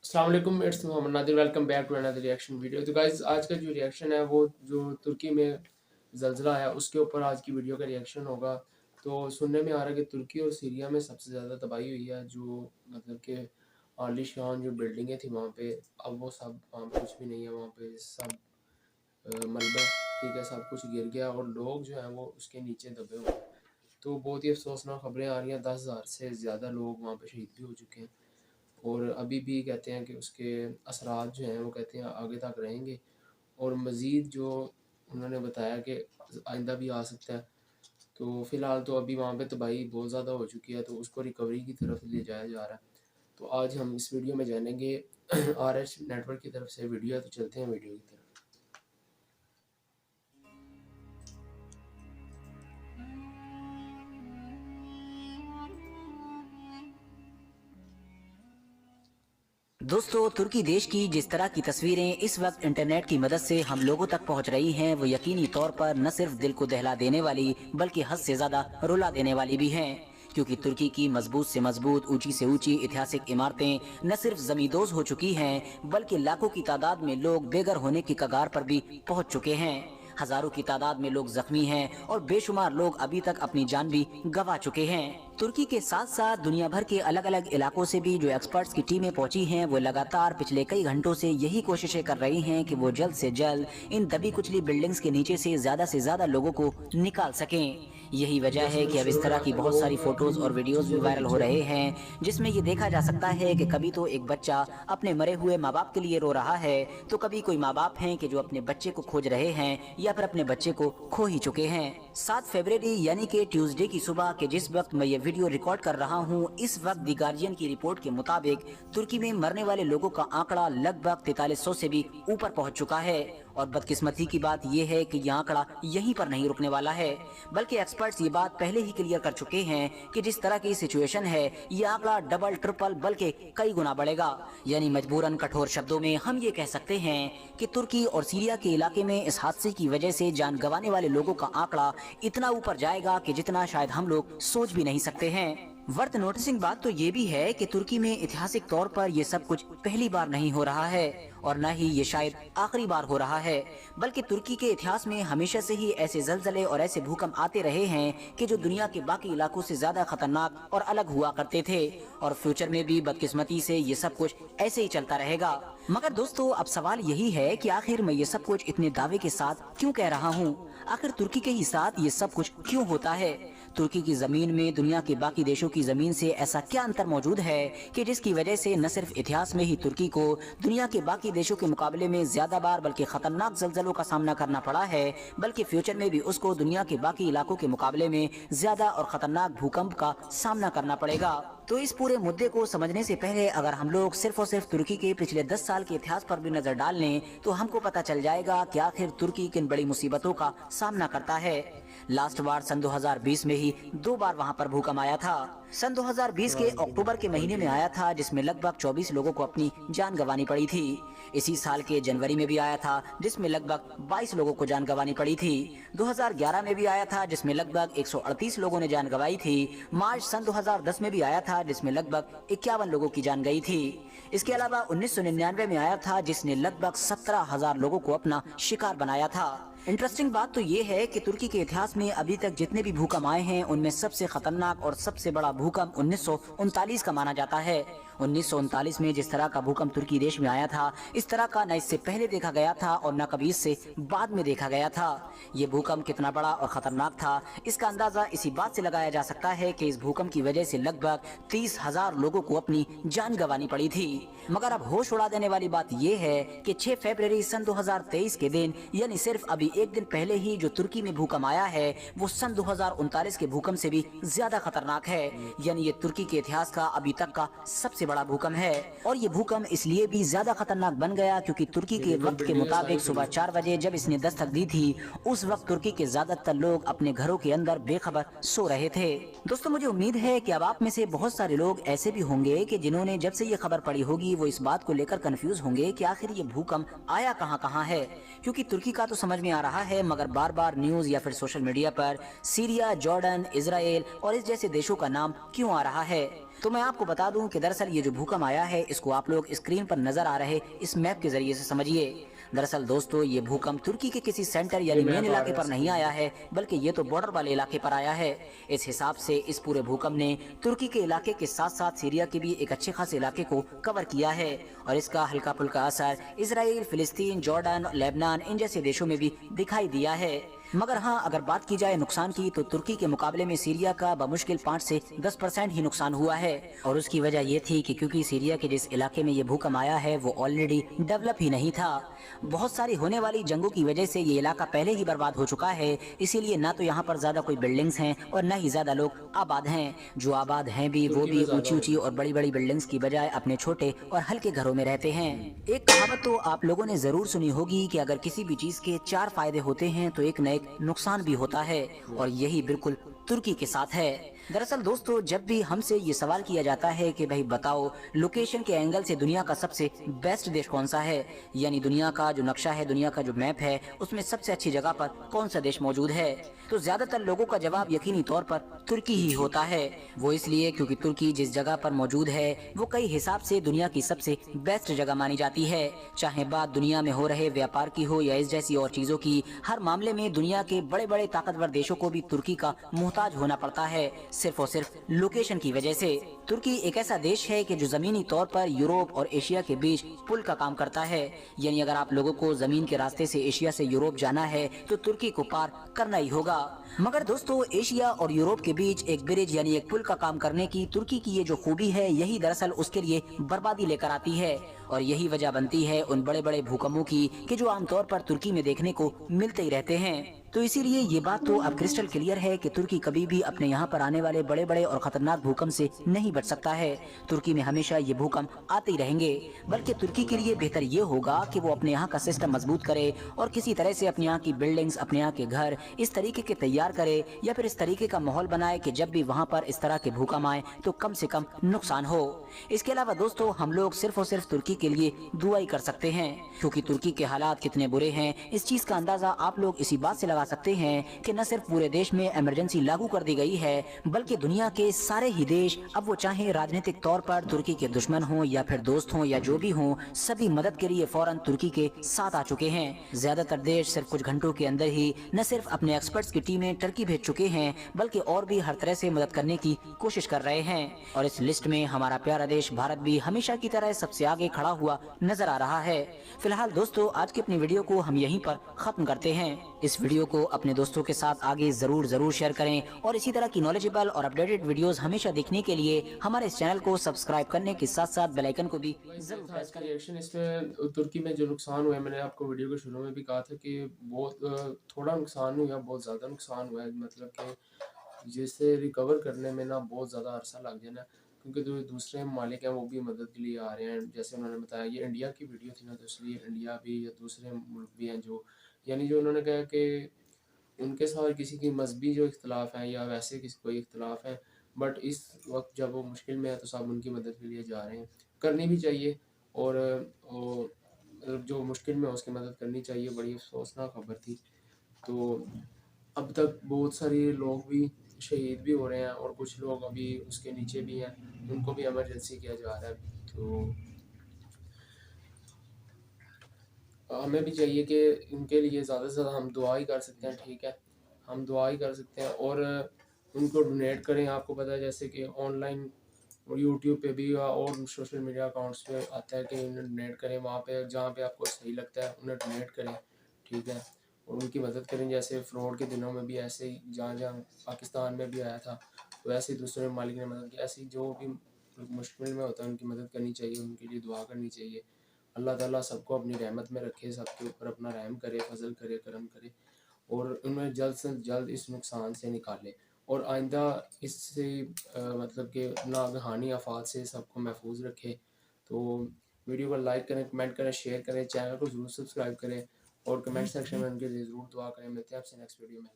अस्सलाम वालेकुम, it's Mohammad Nadir. Welcome back to another reaction video. तो गाइस, आज का जो रिएक्शन है वो जो तुर्की में ज़ल्ज़ला है उसके ऊपर आज की वीडियो का रिएक्शन होगा। तो सुनने में आ रहा है कि तुर्की और सीरिया में सबसे ज़्यादा तबाही हुई है। जो मतलब कि आलीशान जो बिल्डिंगें थी वहाँ पे, अब वो सब वहाँ पे कुछ भी नहीं है। वहाँ पे सब मलबा, ठीक है, सब कुछ गिर गया और लोग जो हैं वो उसके नीचे दबे हुए हैं। तो बहुत ही अफसोसनाक खबरें आ रही हैं। 10,000 से ज़्यादा लोग वहाँ पे शहीद भी हो चुके हैं और अभी भी कहते हैं कि उसके असरात जो हैं वो कहते हैं आगे तक रहेंगे और मज़ीद जो उन्होंने बताया कि आइंदा भी आ सकता है। तो फ़िलहाल तो अभी वहाँ पे तबाही बहुत ज़्यादा हो चुकी है, तो उसको रिकवरी की तरफ ले जाया जा रहा है। तो आज हम इस वीडियो में जानेंगे। RH नेटवर्क की तरफ से वीडियो है, तो चलते हैं वीडियो की तरफ। दोस्तों, तुर्की देश की जिस तरह की तस्वीरें इस वक्त इंटरनेट की मदद से हम लोगों तक पहुंच रही हैं, वो यकीनी तौर पर न सिर्फ दिल को दहला देने वाली बल्कि हद से ज्यादा रुला देने वाली भी हैं। क्योंकि तुर्की की मजबूत से मजबूत, ऊंची से ऊंची ऐतिहासिक इमारतें न सिर्फ जमींदोज हो चुकी हैं, बल्कि लाखों की तादाद में लोग बेघर होने की कगार पर भी पहुंच चुके हैं। हजारों की तादाद में लोग जख्मी हैं और बेशुमार लोग अभी तक अपनी जान भी गंवा चुके हैं। तुर्की के साथ साथ दुनिया भर के अलग अलग इलाकों से भी जो एक्सपर्ट्स की टीमें पहुंची हैं, वो लगातार पिछले कई घंटों से यही कोशिशें कर रही हैं कि वो जल्द से जल्द इन दबी कुचली बिल्डिंग्स के नीचे से ज्यादा लोगों को निकाल सकें। यही वजह है कि अब इस तरह की बहुत सारी फोटोज और वीडियोस भी वायरल हो रहे हैं, जिसमें ये देखा जा सकता है कि कभी तो एक बच्चा अपने मरे हुए माँ बाप के लिए रो रहा है, तो कभी कोई माँ बाप हैं कि जो अपने बच्चे को खोज रहे हैं या फिर अपने बच्चे को खो ही चुके हैं। 7 फरवरी यानी कि ट्यूसडे की सुबह के जिस वक्त मैं ये वीडियो रिकॉर्ड कर रहा हूँ, इस वक्त दी गार्जियन की रिपोर्ट के मुताबिक तुर्की में मरने वाले लोगों का आंकड़ा लगभग 4300 से भी ऊपर पहुँच चुका है। और बदकिस्मती की बात यह है कि यह आंकड़ा यहीं पर नहीं रुकने वाला है, बल्कि एक्सपर्ट्स ये बात पहले ही क्लियर कर चुके हैं कि जिस तरह की सिचुएशन है, ये आंकड़ा डबल ट्रिपल बल्कि कई गुना बढ़ेगा। यानी मजबूरन कठोर शब्दों में हम ये कह सकते हैं कि तुर्की और सीरिया के इलाके में इस हादसे की वजह से जान गंवाने वाले लोगों का आंकड़ा इतना ऊपर जाएगा कि जितना शायद हम लोग सोच भी नहीं सकते हैं। वर्थ नोटिसिंग बात तो ये भी है कि तुर्की में ऐतिहासिक तौर पर ये सब कुछ पहली बार नहीं हो रहा है और न ही ये शायद आखिरी बार हो रहा है, बल्कि तुर्की के इतिहास में हमेशा से ही ऐसे जलजले और ऐसे भूकंप आते रहे हैं कि जो दुनिया के बाकी इलाकों से ज्यादा खतरनाक और अलग हुआ करते थे। और फ्यूचर में भी बदकिस्मती से ये सब कुछ ऐसे ही चलता रहेगा। मगर दोस्तों, अब सवाल यही है कि आखिर मैं ये सब कुछ इतने दावे के साथ क्यों कह रहा हूँ? आखिर तुर्की के ही साथ ये सब कुछ क्यों होता है? तुर्की की जमीन में दुनिया के बाकी देशों की जमीन से ऐसा क्या अंतर मौजूद है कि जिसकी वजह से न सिर्फ इतिहास में ही तुर्की को दुनिया के बाकी देशों के मुकाबले में ज्यादा बार बल्कि खतरनाक जलजलों का सामना करना पड़ा है, बल्कि फ्यूचर में भी उसको दुनिया के बाकी इलाकों के मुकाबले में ज्यादा और खतरनाक भूकंप का सामना करना पड़ेगा। तो इस पूरे मुद्दे को समझने से पहले अगर हम लोग सिर्फ और सिर्फ तुर्की के पिछले 10 साल के इतिहास पर भी नजर डाल लें, तो हमको पता चल जाएगा कि आखिर तुर्की किन बड़ी मुसीबतों का सामना करता है। लास्ट बार सन 2020 में ही 2 बार वहां पर भूकंप आया था। सन 2020 के अक्टूबर के महीने में आया था, जिसमें लगभग 24 लोगों को अपनी जान गंवानी पड़ी थी। इसी साल के जनवरी में भी आया था, जिसमें लगभग 22 लोगों को जान गंवानी पड़ी थी। 2011 में भी आया था, जिसमें लगभग 138 लोगों ने जान गंवाई थी। मार्च सन 2010 में भी आया था, जिसमें लगभग 51 लोगों की जान गई थी। इसके अलावा 1999 में आया था, जिसने लगभग 17,000 लोगों को अपना शिकार बनाया था। इंटरेस्टिंग बात तो ये है कि तुर्की के इतिहास में अभी तक जितने भी भूकंप आए हैं, उनमें सबसे खतरनाक और सबसे बड़ा भूकंप 1939 का माना जाता है। 1939 में जिस तरह का भूकंप तुर्की देश में आया था, इस तरह का न इससे पहले देखा गया था और न कभी इससे बाद में देखा गया था। ये भूकंप कितना बड़ा और खतरनाक था, इसका अंदाजा इसी बात से लगाया जा सकता है कि इस भूकंप की वजह से लगभग 30,000 लोगों को अपनी जान गंवानी पड़ी थी। मगर अब होश उड़ा देने वाली बात यह है कि 6 फरवरी सन 2023 के दिन, यानी सिर्फ अभी एक दिन पहले ही जो तुर्की में भूकंप आया है, वो सन 2039 के भूकंप से भी ज्यादा खतरनाक है। यानी ये तुर्की के इतिहास का अभी तक का सबसे बड़ा भूकंप है। और ये भूकंप इसलिए भी ज्यादा खतरनाक बन गया क्योंकि तुर्की के वक्त के मुताबिक सुबह 4 बजे जब इसने दस्तक दी थी, उस वक्त तुर्की के ज्यादातर लोग अपने घरों के अंदर बेखबर सो रहे थे। दोस्तों, मुझे उम्मीद है कि अब आप में से बहुत सारे लोग ऐसे भी होंगे कि जिन्होंने जब से ये खबर पड़ी होगी, वो इस बात को लेकर कंफ्यूज होंगे कि आखिर ये भूकंप आया कहां है। क्योंकि तुर्की का तो समझ में आ रहा है, मगर बार बार न्यूज या फिर सोशल मीडिया पर सीरिया, जॉर्डन, इजराइल और इस जैसे देशों का नाम क्यों आ रहा है? तो मैं आपको बता दूं कि दरअसल ये जो भूकंप आया है इसको आप लोग स्क्रीन पर नजर आ रहे इस मैप के जरिए से समझिए। दरअसल दोस्तों ये भूकंप तुर्की के किसी सेंटर ये यानी मेन मैप आ इलाके रहा है पर नहीं स्क्रीन आया पे। है, बल्कि ये तो बॉर्डर वाले इलाके पर आया है। इस हिसाब से इस पूरे भूकंप ने तुर्की के इलाके के साथ साथ सीरिया के भी एक अच्छे खासे इलाके को कवर किया है और इसका हल्का फुल्का असर इसराइल, फिलिस्तीन, जॉर्डन, लेबनान इन जैसे देशों में भी दिखाई दिया है। मगर हाँ, अगर बात की जाए नुकसान की तो तुर्की के मुकाबले में सीरिया का बमुश्किल 5 से 10% ही नुकसान हुआ है और उसकी वजह ये थी कि क्योंकि सीरिया के जिस इलाके में ये भूकंप आया है वो ऑलरेडी डेवलप ही नहीं था। बहुत सारी होने वाली जंगों की वजह से ये इलाका पहले ही बर्बाद हो चुका है, इसीलिए ना तो यहाँ पर ज्यादा कोई बिल्डिंग्स हैं और न ही ज्यादा लोग आबाद हैं। जो आबाद हैं भी वो तुर्की भी में ज्यादा ऊंची ऊंची होगी। और बड़ी बड़ी बिल्डिंग्स की बजाय अपने छोटे और हल्के घरों में रहते हैं। एक कहावत तो आप लोगों ने जरूर सुनी होगी कि अगर किसी भी चीज के 4 फायदे होते हैं तो एक न एक नुकसान भी होता है और यही बिल्कुल तुर्की के साथ है। दरअसल दोस्तों जब भी हमसे ये सवाल किया जाता है कि भाई बताओ लोकेशन के एंगल से दुनिया का सबसे बेस्ट देश कौन सा है, यानी दुनिया का जो नक्शा है, दुनिया का जो मैप है उसमें सबसे अच्छी जगह पर कौन सा देश मौजूद है, तो ज्यादातर लोगों का जवाब यकीनी तौर पर तुर्की ही होता है। वो इसलिए क्योंकि तुर्की जिस जगह पर मौजूद है वो कई हिसाब से दुनिया की सबसे बेस्ट जगह मानी जाती है। चाहे बात दुनिया में हो रहे व्यापार की हो या इस जैसी और चीजों की, हर मामले में दुनिया के बड़े बड़े ताकतवर देशों को भी तुर्की का मुहताज होना पड़ता है सिर्फ और सिर्फ लोकेशन की वजह से। तुर्की एक ऐसा देश है कि जो जमीनी तौर पर यूरोप और एशिया के बीच पुल का काम करता है, यानी अगर आप लोगों को जमीन के रास्ते से एशिया से यूरोप जाना है तो तुर्की को पार करना ही होगा। मगर दोस्तों एशिया और यूरोप के बीच एक ब्रिज यानी एक पुल का काम करने की तुर्की की ये जो खूबी है यही दरअसल उसके लिए बर्बादी लेकर आती है और यही वजह बनती है उन बड़े बड़े भूकंपों की कि जो आमतौर पर तुर्की में देखने को मिलते ही रहते हैं। तो इसीलिए ये बात तो अब क्रिस्टल क्लियर है कि तुर्की कभी भी अपने यहाँ पर आने वाले बड़े बड़े और खतरनाक भूकंप से नहीं बच सकता है। तुर्की में हमेशा ये भूकंप आते ही रहेंगे, बल्कि तुर्की के लिए बेहतर ये होगा कि वो अपने यहाँ का सिस्टम मजबूत करे और किसी तरह से अपने यहाँ की बिल्डिंग्स, अपने यहाँ के घर इस तरीके के तैयार करे या फिर इस तरीके का माहौल बनाए कि जब भी वहाँ पर इस तरह के भूकंप आए तो कम से कम नुकसान हो। इसके अलावा दोस्तों हम लोग सिर्फ और सिर्फ तुर्की के लिए दुआ ही कर सकते हैं, क्योंकि तुर्की के हालात कितने बुरे हैं इस चीज का अंदाजा आप लोग इसी बात से लगा सकते हैं कि न सिर्फ पूरे देश में इमरजेंसी लागू कर दी गई है बल्कि दुनिया के सारे ही देश, अब वो चाहे राजनीतिक तौर पर तुर्की के दुश्मन हो या फिर दोस्त हो या जो भी हो, सभी मदद के लिए फौरन तुर्की के साथ आ चुके हैं। ज्यादातर देश सिर्फ कुछ घंटों के अंदर ही न सिर्फ अपने एक्सपर्ट्स की टीमें तुर्की भेज चुके हैं बल्कि और भी हर तरह से मदद करने की कोशिश कर रहे हैं और इस लिस्ट में हमारा प्यारा देश भारत भी हमेशा की तरह सबसे आगे खड़ा हुआ नजर आ रहा है। फिलहाल दोस्तों आज की अपनी वीडियो को हम यहीं पर खत्म करते हैं। इस वीडियो को अपने दोस्तों के साथ आगे जरूर शेयर करें और इसी तरह की नॉलेजेबल और अपडेटेड वीडियोस हमेशा देखने के लिए हमारे इस चैनल को सब्सक्राइब करने के साथ साथ बेल आइकन को भी जरूर था प्रेस इसका करें। रिएक्शन इसमें तुर्की में जो नुकसान हुआ है, मैंने आपको वीडियो के शुरू में भी कहा था कि बहुत थोड़ा नुकसान हुआ, बहुत ज़्यादा नुकसान हुआ है, मतलब कि जिसे रिकवर करने में ना बहुत ज़्यादा अरसा लग जाना, क्योंकि जो दूसरे ममालिक हैं वो भी मदद के लिए आ रहे हैं। जैसे उन्होंने बताया ये इंडिया की वीडियो थी ना, तो इसलिए इंडिया भी या दूसरे मुल्क भी हैं जो, यानी जो उन्होंने कहा कि उनके साथ किसी की मजहबी जो इख्तलाफ है या वैसे किसी कोई इख्तलाफ है, बट इस वक्त जब वो मुश्किल में है तो सब उनकी मदद के लिए जा रहे हैं, करनी भी चाहिए। और जो मुश्किल में है उसकी मदद करनी चाहिए। बड़ी अफसोसनाक खबर थी। तो अब तक बहुत सारे लोग भी शहीद भी हो रहे हैं और कुछ लोग अभी उसके नीचे भी हैं, उनको भी इमरजेंसी किया जा रहा है। तो हमें भी चाहिए कि उनके लिए ज़्यादा से ज़्यादा हम दुआ ही कर सकते हैं, ठीक है, हम दुआ ही कर सकते हैं और उनको डोनेट करें। आपको पता है जैसे कि ऑनलाइन और यूट्यूब पे भी और सोशल मीडिया अकाउंट्स पे आता है कि उन्हें डोनेट करें, वहाँ पे जहाँ पे आपको सही लगता है उन्हें डोनेट करें, ठीक है, और उनकी मदद करें। जैसे फ्रॉड के दिनों में भी ऐसे ही जहाँ जहाँ पाकिस्तान में भी आया था तो ऐसे ही दूसरे मालिक ने मदद की, ऐसी जो भी मुश्किल में होता है उनकी मदद करनी चाहिए, उनके लिए दुआ करनी चाहिए। अल्लाह ताला सबको अपनी रहमत में रखे, सबके ऊपर अपना रहम करे, फजल करे, करम करे और उन्हें जल्द से जल्द इस नुकसान से निकाले और आइंदा इससे मतलब कि नागहानी आफात से सबको महफूज रखे। तो वीडियो को लाइक करें, कमेंट करें, शेयर करें, चैनल को ज़रूर सब्सक्राइब करें और कमेंट सेक्शन में उनके लिए ज़रूर दुआ करें। मिलते हैं आपसे नेक्स्ट वीडियो में।